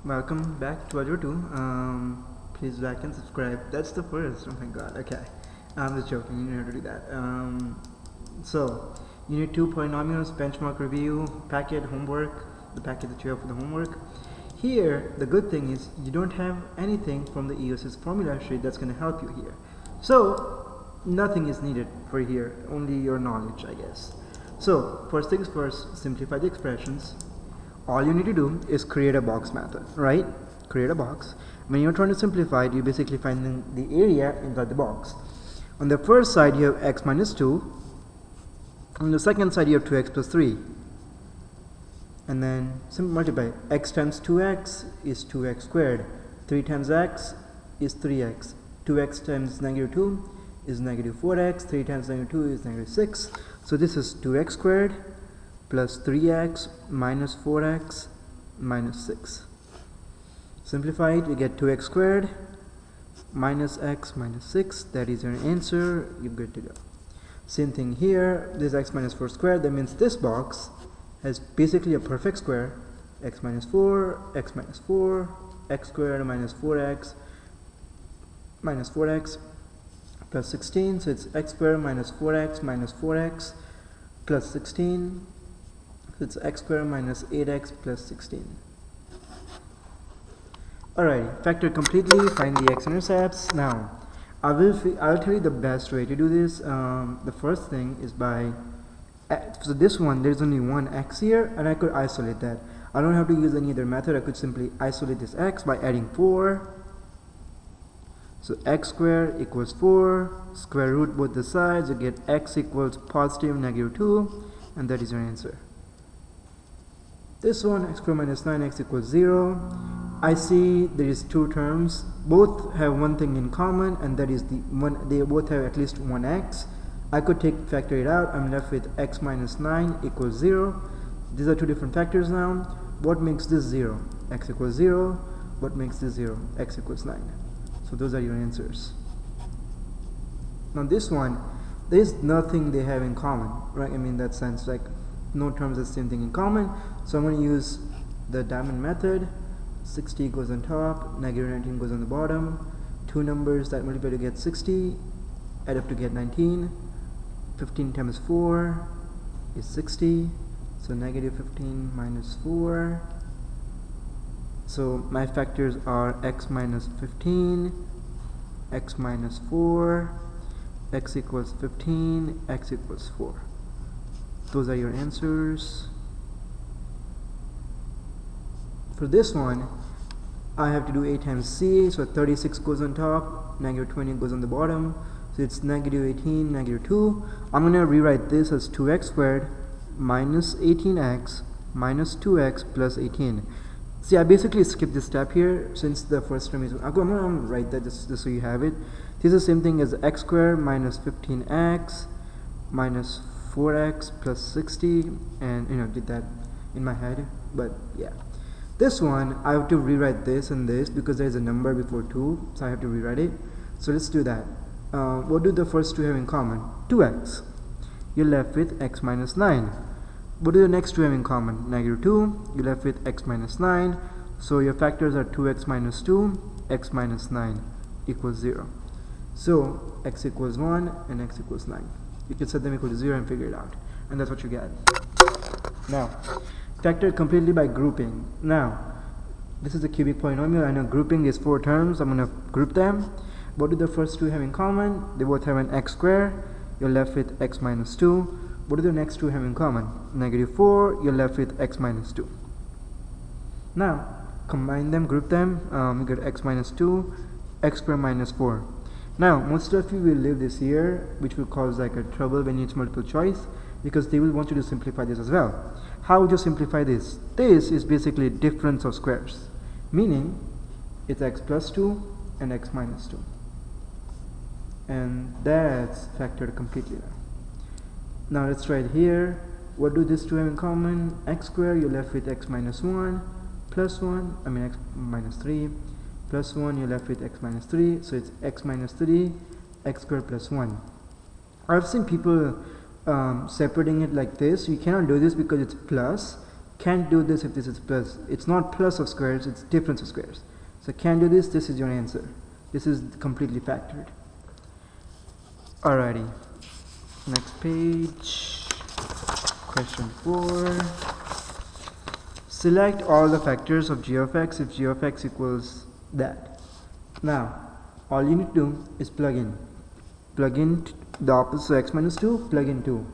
Welcome back to Audio 2. Please like and subscribe. That's the first. Oh my god. Okay. I'm just joking. You don't have to do that. So, Unit 2 polynomials, benchmark review, packet, homework, the packet that you have for the homework. Here, the good thing is you don't have anything from the EOSys formula sheet that's going to help you here. So, nothing is needed for here, only your knowledge, I guess. So, first things first, simplify the expressions. All you need to do is create a box method, right? Create a box. When you're trying to simplify it, you basically find the area inside the box. On the first side, you have x minus 2. On the second side, you have 2x plus 3. And then multiply. X times 2x is 2x squared. 3 times x is 3x. 2x times negative 2 is negative 4x. 3 times negative 2 is negative 6. So this is 2x squared plus 3x minus 4x minus 6. Simplify it, you get 2x squared minus x minus 6. That is your answer. You're good to go. Same thing here. This x minus 4 squared. That means this box has basically a perfect square. X minus 4, x minus 4, x squared minus 4x plus 16. So it's x squared minus 4x plus 16. So it's x squared minus 8x plus 16. Alrighty, factor completely, find the x-intercepts. Now, I'll tell you the best way to do this. The first thing is by, so this one, there's only one x here, and I could isolate that. I don't have to use any other method. I could simply isolate this x by adding 4. So x squared equals 4, square root both the sides, you get x equals positive negative 2, and that is your answer. This one, x squared minus 9x equals 0. I see there is two terms. Both have one thing in common, and that is they both have at least one x. I could factor it out. I'm left with x minus 9 equals 0. These are two different factors now. What makes this 0? X equals 0. What makes this 0? X equals 9. So those are your answers. Now this one, there is nothing they have in common, right? I mean, in that sense, like no terms have the same thing in common. So I'm going to use the diamond method. 60 goes on top, negative 19 goes on the bottom. Two numbers that multiply to get 60 add up to get 19. 15 times 4 is 60. So negative 15 minus 4. So my factors are x minus 15, x minus 4, x equals 15, x equals 4. Those are your answers. For this one, I have to do a times c, so 36 goes on top, negative 20 goes on the bottom, so it's negative 18, negative 2. I'm going to rewrite this as 2x squared minus 18x minus 2x plus 18. See, I basically skipped this step here since the first term is, I'm going to write that just so you have it. This is the same thing as x squared minus 15x minus 4x plus 60, and did that in my head, but yeah. This one, I have to rewrite this and this because there is a number before 2, so I have to rewrite it. So let's do that. What do the first two have in common? 2x. You're left with x minus 9. What do the next two have in common? Negative 2. You're left with x minus 9. So your factors are 2x minus 2, x minus 9 equals 0. So x equals 1 and x equals 9. You can set them equal to 0 and figure it out. And that's what you get. Now, factor completely by grouping. Now, this is a cubic polynomial. I know grouping is 4 terms. I'm going to group them. What do the first two have in common? They both have an x squared. You're left with x minus 2. What do the next two have in common? Negative 4. You're left with x minus 2. Now, combine them, group them. You get x minus 2, x squared minus 4. Now, most of you will leave this here, which will cause like a trouble when it's multiple choice, because they will want you to simplify this as well. How would you simplify this? This is basically difference of squares, meaning it's x plus 2 and x minus 2. And that's factored completely now. Now let's try it here. What do these two have in common? X squared, you're left with x minus 1 plus 1, x minus 3 plus 1, you're left with x minus 3. So it's x minus 3, x squared plus 1. I've seen people separating it like this. You cannot do this because it's plus. can't do this if this is plus. It's not plus of squares, it's difference of squares. So can't do this, this is your answer. This is completely factored. Alrighty, next page. Question 4. Select all the factors of g of x if g of x equals that. Now, all you need to do is plug in. Plug in the opposite, so x minus 2, plug in 2.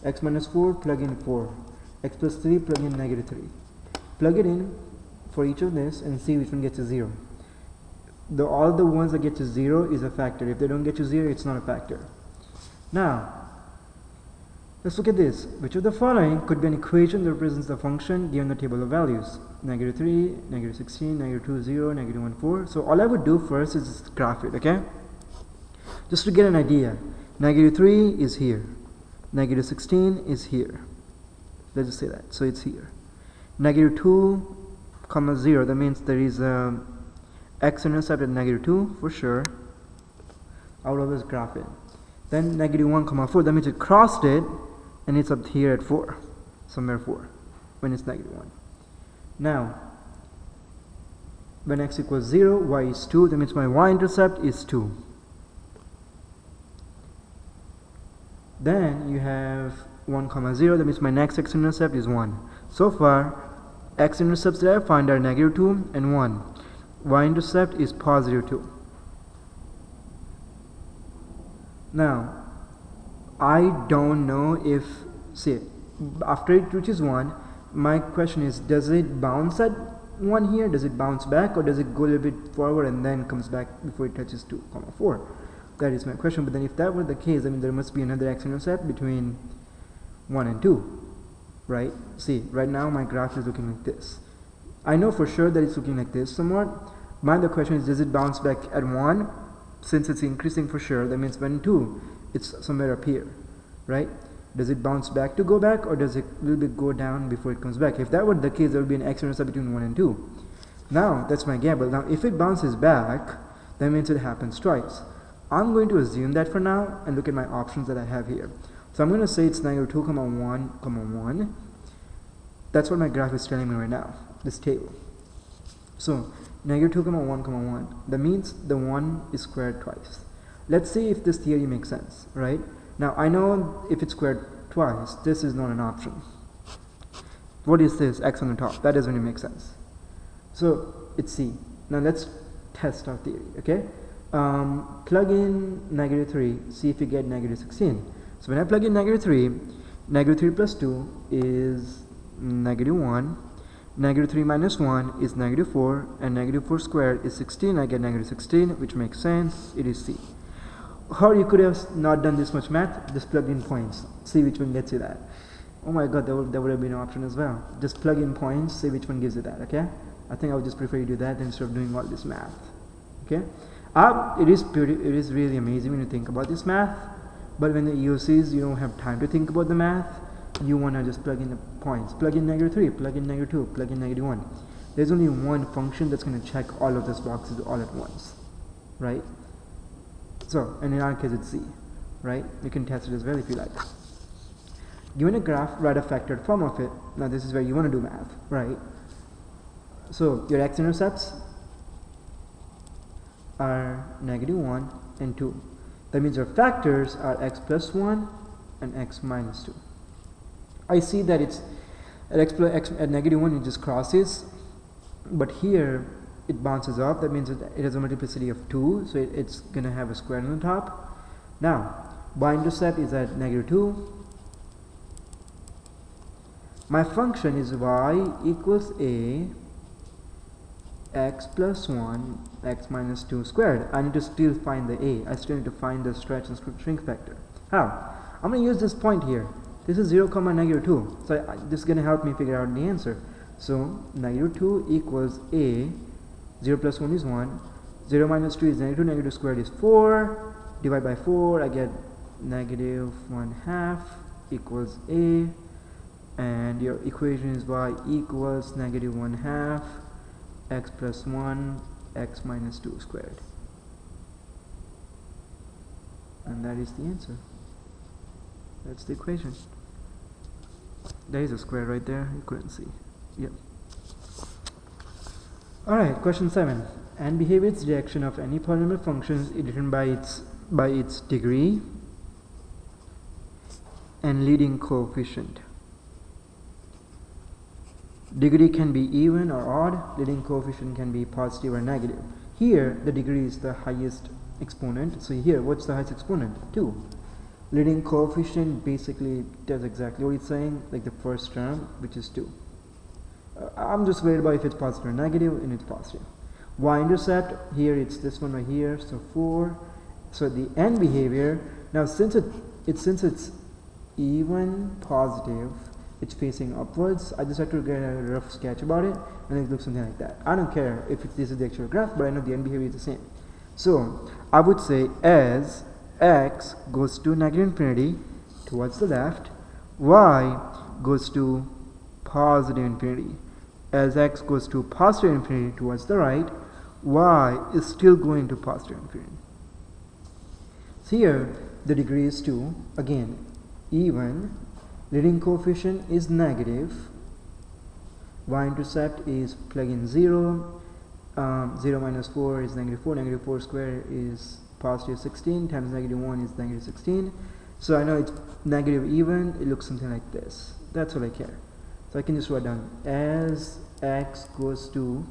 X minus 4, plug in 4. X plus 3, plug in negative 3. Plug it in for each of this and see which one gets a 0. All the ones that get to 0 is a factor. If they don't get to 0, it's not a factor. Now, let's look at this. Which of the following could be an equation that represents the function given the table of values? Negative 3, negative 16, negative 2, 0, negative 1, 4. So all I would do first is just graph it, okay? Just to get an idea. Negative 3 is here. Negative 16 is here. Let's just say that. So it's here. Negative 2, comma 0. That means there is a x-intercept at negative 2 for sure. I would always graph it. Then negative 1, comma 4. That means it crossed it and it's up here at 4. Somewhere 4 when it's negative 1. Now, when x equals 0, y is 2. That means my y-intercept is 2. Then you have 1, comma 0. That means my next x-intercept is 1. So far, x-intercepts that I find are negative 2 and 1. Y-intercept is positive 2. Now, I don't know if, see, after it reaches 1, my question is, does it bounce at 1 here? Does it bounce back, or does it go a little bit forward and then comes back before it touches 2, comma 4? That is my question. But then if that were the case, I mean, there must be another x-intercept between 1 and 2, right? See, right now my graph is looking like this. I know for sure that it's looking like this somewhat. My other question is, does it bounce back at 1? Since it's increasing for sure, that means when 2, it's somewhere up here, right? Does it bounce back to go back, or does it a little bit go down before it comes back? If that were the case, there would be an x-intercept between 1 and 2. Now, that's my gamble. Now, if it bounces back, that means it happens twice. I'm going to assume that for now and look at my options that I have here. So I'm going to say it's negative 2, comma 1, comma 1. That's what my graph is telling me right now, this table. So, negative 2, comma 1, comma 1. That means the 1 is squared twice. Let's see if this theory makes sense, right? Now, I know if it's squared twice, this is not an option. What is this? X on the top. That doesn't really make sense. So, it's C. Now, let's test our theory, okay? Plug in negative 3, see if you get negative 16. So, when I plug in negative 3, negative 3 plus 2 is negative 1. Negative 3 minus 1 is negative 4, and negative 4 squared is 16. I get negative 16, which makes sense. It is C. Or you could have not done this much math, just plug in points, see which one gets you that. Oh my god, that would have been an option as well. Just plug in points, see which one gives you that, okay? I think I would just prefer you do that instead of doing all this math, okay? It is really amazing when you think about this math, but when the EOCs, you don't have time to think about the math. You want to just plug in the points. Plug in negative 3, plug in negative 2, plug in negative 1. There's only one function that's going to check all of those boxes all at once, right? So, and in our case it's C, right? You can test it as well if you like. Given a graph, write a factored form of it. Now this is where you want to do math, right? So, your x-intercepts are negative 1 and 2. That means your factors are x plus 1 and x minus 2. I see that it's at negative 1 it just crosses, but here it bounces off. That means it has a multiplicity of 2, so it's going to have a square on the top. Now, y-intercept is at negative 2. My function is y equals a x plus 1 x minus 2 squared. I need to still find the a. I still need to find the stretch and shrink factor. How? I'm going to use this point here. This is 0, negative 2. So this is going to help me figure out the answer. So negative 2 equals a. 0 plus 1 is 1. 0 minus 2 is negative 2. Negative squared is 4. Divide by 4. I get negative 1/2 equals a. And your equation is y equals negative 1/2 x plus 1 x minus 2 squared. And that is the answer. That's the equation. There is a square right there, you couldn't see. Yep. Alright, question 7. And behavior's reaction of any polynomial function is determined by its degree and leading coefficient. Degree can be even or odd, leading coefficient can be positive or negative. Here the degree is the highest exponent, so here what's the highest exponent? 2. Leading coefficient basically does exactly what it's saying, like the first term, which is 2. I'm just worried about if it's positive or negative, and it's positive. Y-intercept, here it's this one right here, so 4. So the end behavior, now since it's even positive, it's facing upwards, I just have to get a rough sketch about it, and it looks something like that. I don't care if this is the actual graph, but I know the end behavior is the same. So I would say as x goes to negative infinity towards the left, y goes to positive infinity. As x goes to positive infinity towards the right, y is still going to positive infinity. So here the degree is 2, again even, leading coefficient is negative, y-intercept is plug in 0, 0 minus 4 is negative 4, negative 4 square is positive 16, times negative 1 is negative 16. So I know it's negative even, it looks something like this. That's all I care. So I can just write down as x goes to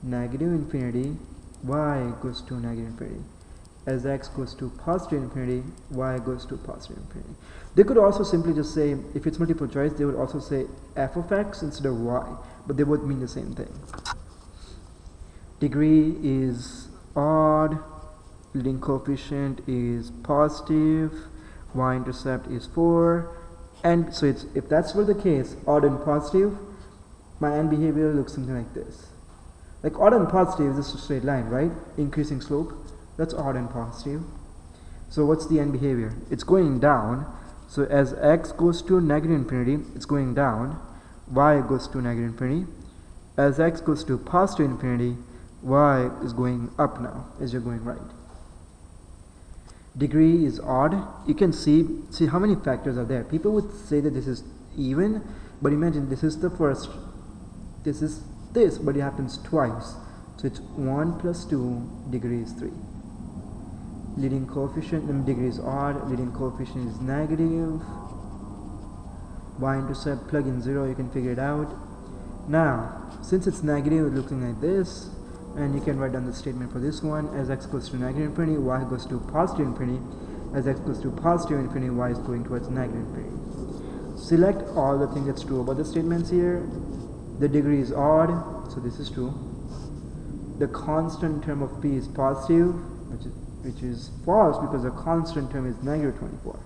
negative infinity, y goes to negative infinity. As x goes to positive infinity, y goes to positive infinity. They could also simply just say, if it's multiple choice, they would also say f of x instead of y, but they both mean the same thing. Degree is odd, leading coefficient is positive, y-intercept is 4, and so if that's were the case, odd and positive, my end behavior looks something like this. Like odd and positive is just a straight line, right? Increasing slope, that's odd and positive. So what's the end behavior? It's going down. So as x goes to negative infinity, it's going down, y goes to negative infinity. As x goes to positive infinity, y is going up now as you're going right. Degree is odd. You can see how many factors are there. People would say that this is even, but imagine this is the first, this is this, but it happens twice. So it's 1 plus 2, degree is 3. Leading coefficient, degree is odd, leading coefficient is negative. Y-intercept, plug in 0, you can figure it out. Now, since it's negative, it's looking like this, and you can write down the statement for this one. As x goes to negative infinity, y goes to positive infinity. As x goes to positive infinity, y is going towards negative infinity. Select all the things that's true about the statements here. The degree is odd, so this is true. The constant term of p is positive, which is false because the constant term is negative 24.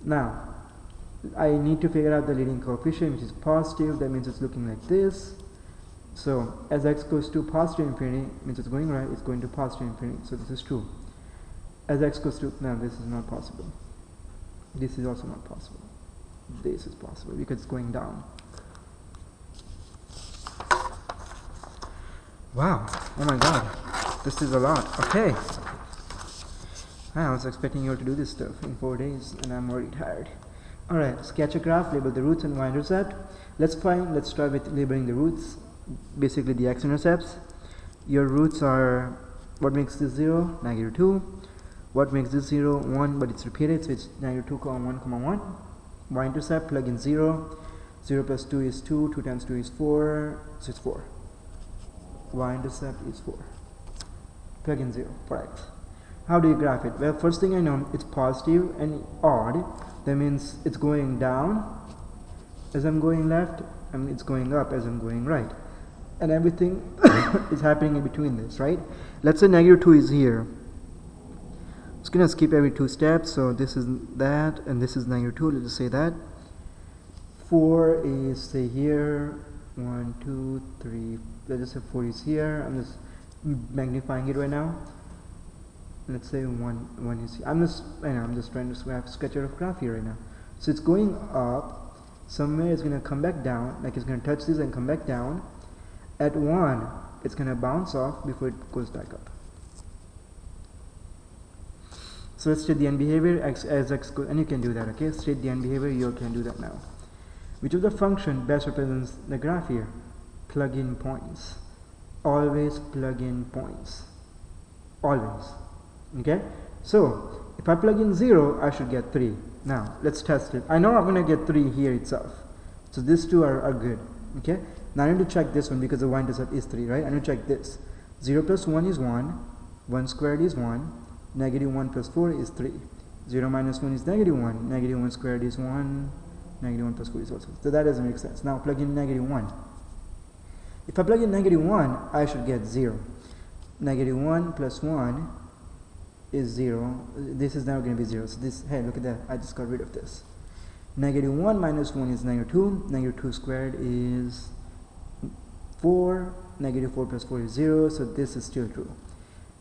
Now, I need to figure out the leading coefficient, which is positive. That means it's looking like this. So as x goes to positive infinity, means it's going right, it's going to positive infinity. So this is true. As x goes to, no, this is not possible. This is also not possible. This is possible because it's going down. Wow, oh my god, this is a lot. Okay, I was expecting you all to do this stuff in 4 days and I'm already tired. Alright, sketch a graph, label the roots and y-intercept. Let's start with labeling the roots, basically the x-intercepts. Your roots are, what makes this 0? Negative 2. What makes this 0? 1, but it's repeated, so it's negative 2, 1, 1. Y-intercept, plug in 0. 0 plus 2 is 2, 2 times 2 is 4, so it's 4. Y-intercept is 4. Plug in 0 for x. How do you graph it? Well, first thing I know, it's positive and odd. That means it's going down as I'm going left, and it's going up as I'm going right. And everything is happening in between this, right? Let's say negative 2 is here. It's going to skip every 2 steps. So this is that, and this is negative 2. Let's just say that. 4 is, say, here. 1, 2, 3. Let's just say 4 is here. I'm just magnifying it right now. Let's say 1 is here. I'm just trying to sketch out a graph here right now. So it's going up. Somewhere it's going to come back down. Like it's going to touch this and come back down. At 1, it's going to bounce off before it goes back up. So let's state the end behavior as x goes, and you can do that, okay? State the end behavior, you can do that now. Which of the function best represents the graph here? Plug in points. Always plug in points. Always. Okay? So if I plug in 0, I should get 3. Now let's test it. I know I'm going to get 3 here itself. So these two are good. Okay? Now I need to check this one because the y-intercept is 3, right? I need to check this. 0 plus 1 is 1. 1 squared is 1. Negative 1 plus 4 is 3. 0 minus 1 is negative 1. Negative 1 squared is 1. Negative 1 plus 4 is also. So that doesn't make sense. Now plug in negative 1. If I plug in negative 1, I should get 0. Negative 1 plus 1 is 0. This is now going to be 0. So this, hey, look at that. I just got rid of this. Negative 1 minus 1 is negative 2. Negative 2 squared is 4. Negative 4 plus 4 is 0. So this is still true.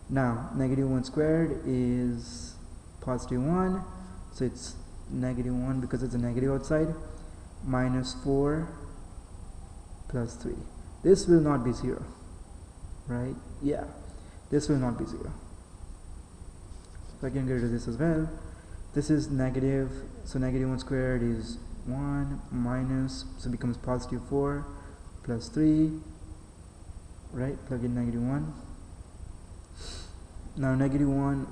Now negative 1 squared is positive 1. So it's negative 1 because it's a negative outside. Minus 4 plus 3. This will not be 0. Right? Yeah. This will not be 0. So I can get rid of this as well. This is negative. So negative 1 squared is 1 minus. So it becomes positive 4 plus 3. Right? Plug in negative 1. Now negative 1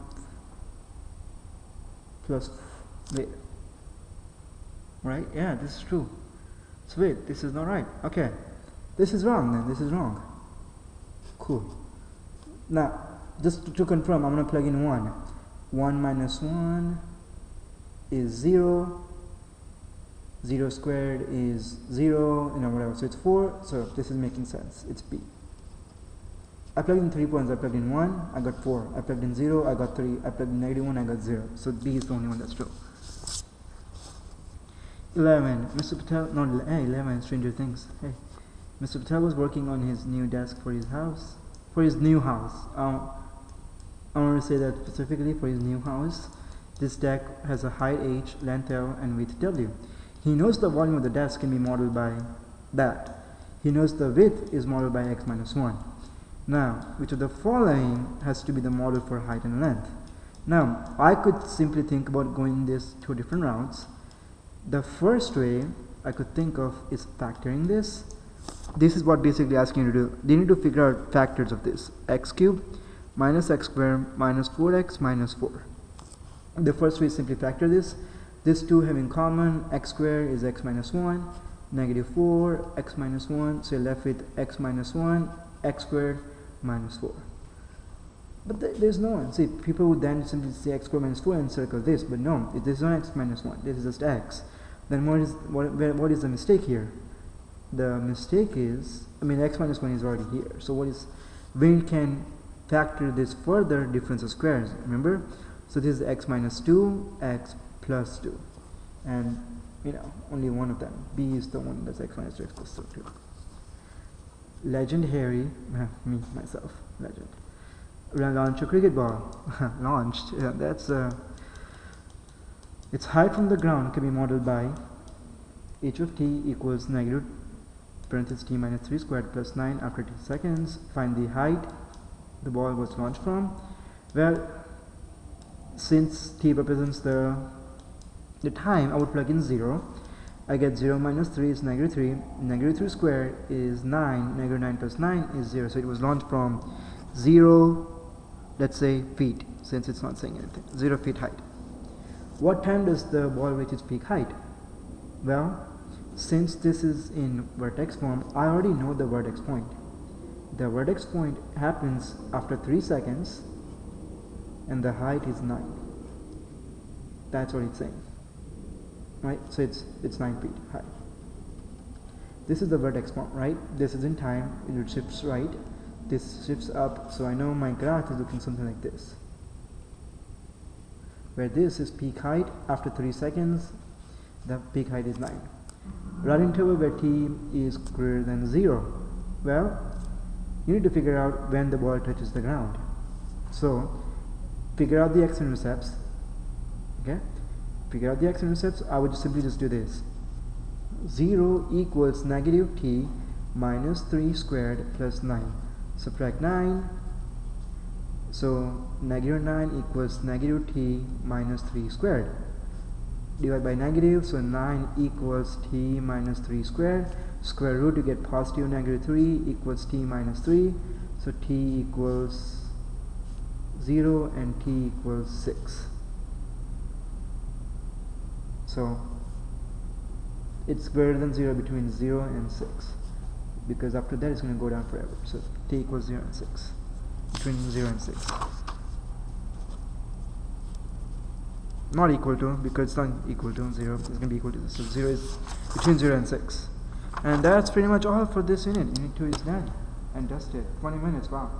plus, wait, right? Yeah, this is true. So wait, this is not right. Okay, this is wrong then. This is wrong. Cool. Now, just to confirm, I'm going to plug in 1. 1 minus 1 is 0. 0 squared is 0, whatever. So it's 4. So this is making sense. It's B. I plugged in 3 points. I plugged in 1, I got 4. I plugged in 0, I got 3. I plugged in negative 1, I got 0. So B is the only one that's true. 11. Mr. Patel, no, hey, 11, Stranger Things. Hey, Mr. Patel was working on his new desk for his house. For his new house. I want to say that specifically for his new house. This desk has a height H, length L, and width W. He knows the volume of the desk can be modeled by that. He knows the width is modeled by x minus 1. Now, which of the following has to be the model for height and length? Now, I could simply think about going this 2 different routes. The first way I could think of is factoring this. This is what basically asking you to do. They need to figure out factors of this. X cubed minus x squared minus 4x minus 4. The first way is simply factor this. These two have in common x squared is x minus 1, negative 4, x minus 1. So you're left with x minus 1, x squared minus 4. But there's no one. See, people would then simply say x squared minus 4 and circle this, but no, this is not x minus 1, this is just x. Then what is the mistake here? The mistake is, x minus 1 is already here. So when you can factor this further, difference of squares, remember? So this is x minus 2, x plus 2. And, only one of them. B is the one that's x minus 2, x plus 2. Legend Harry, me, myself, legend. Launch a cricket ball. Launched. Yeah, that's its height from the ground can be modeled by h of t equals negative parenthesis t minus 3 squared plus 9 after t seconds. Find the height the ball was launched from. Well, since t represents the time, I would plug in 0. I get 0 minus 3 is negative 3. Negative 3 squared is 9. Negative 9 plus 9 is 0. So it was launched from 0, let's say, feet, since it's not saying anything. 0 feet height. What time does the ball reach its peak height? Well, since this is in vertex form, I already know the vertex point. The vertex point happens after 3 seconds, and the height is 9. That's what it's saying. Right, so it's 9 feet high. This is the vertex point, right? This is in time, it shifts right, this shifts up, so I know my graph is looking something like this. Where this is peak height, after 3 seconds, the peak height is 9. Right interval where t is greater than 0. Well, you need to figure out when the ball touches the ground. So, figure out the x-intercepts, okay? Figure out the x-intercepts, I would simply just do this. 0 equals negative t minus 3 squared plus 9. Subtract 9. So negative 9 equals negative t minus 3 squared. Divide by negative, so 9 equals t minus 3 squared. Square root, you get positive negative 3 equals t minus 3. So t equals 0 and t equals 6. So it's greater than 0 between 0 and 6, because after that it's going to go down forever. So t equals 0 and 6, between 0 and 6. Not equal to, because it's not equal to 0, it's going to be equal to this. So 0 is between 0 and 6. And that's pretty much all for this unit. Unit 2 is done and dusted. 20 minutes, wow.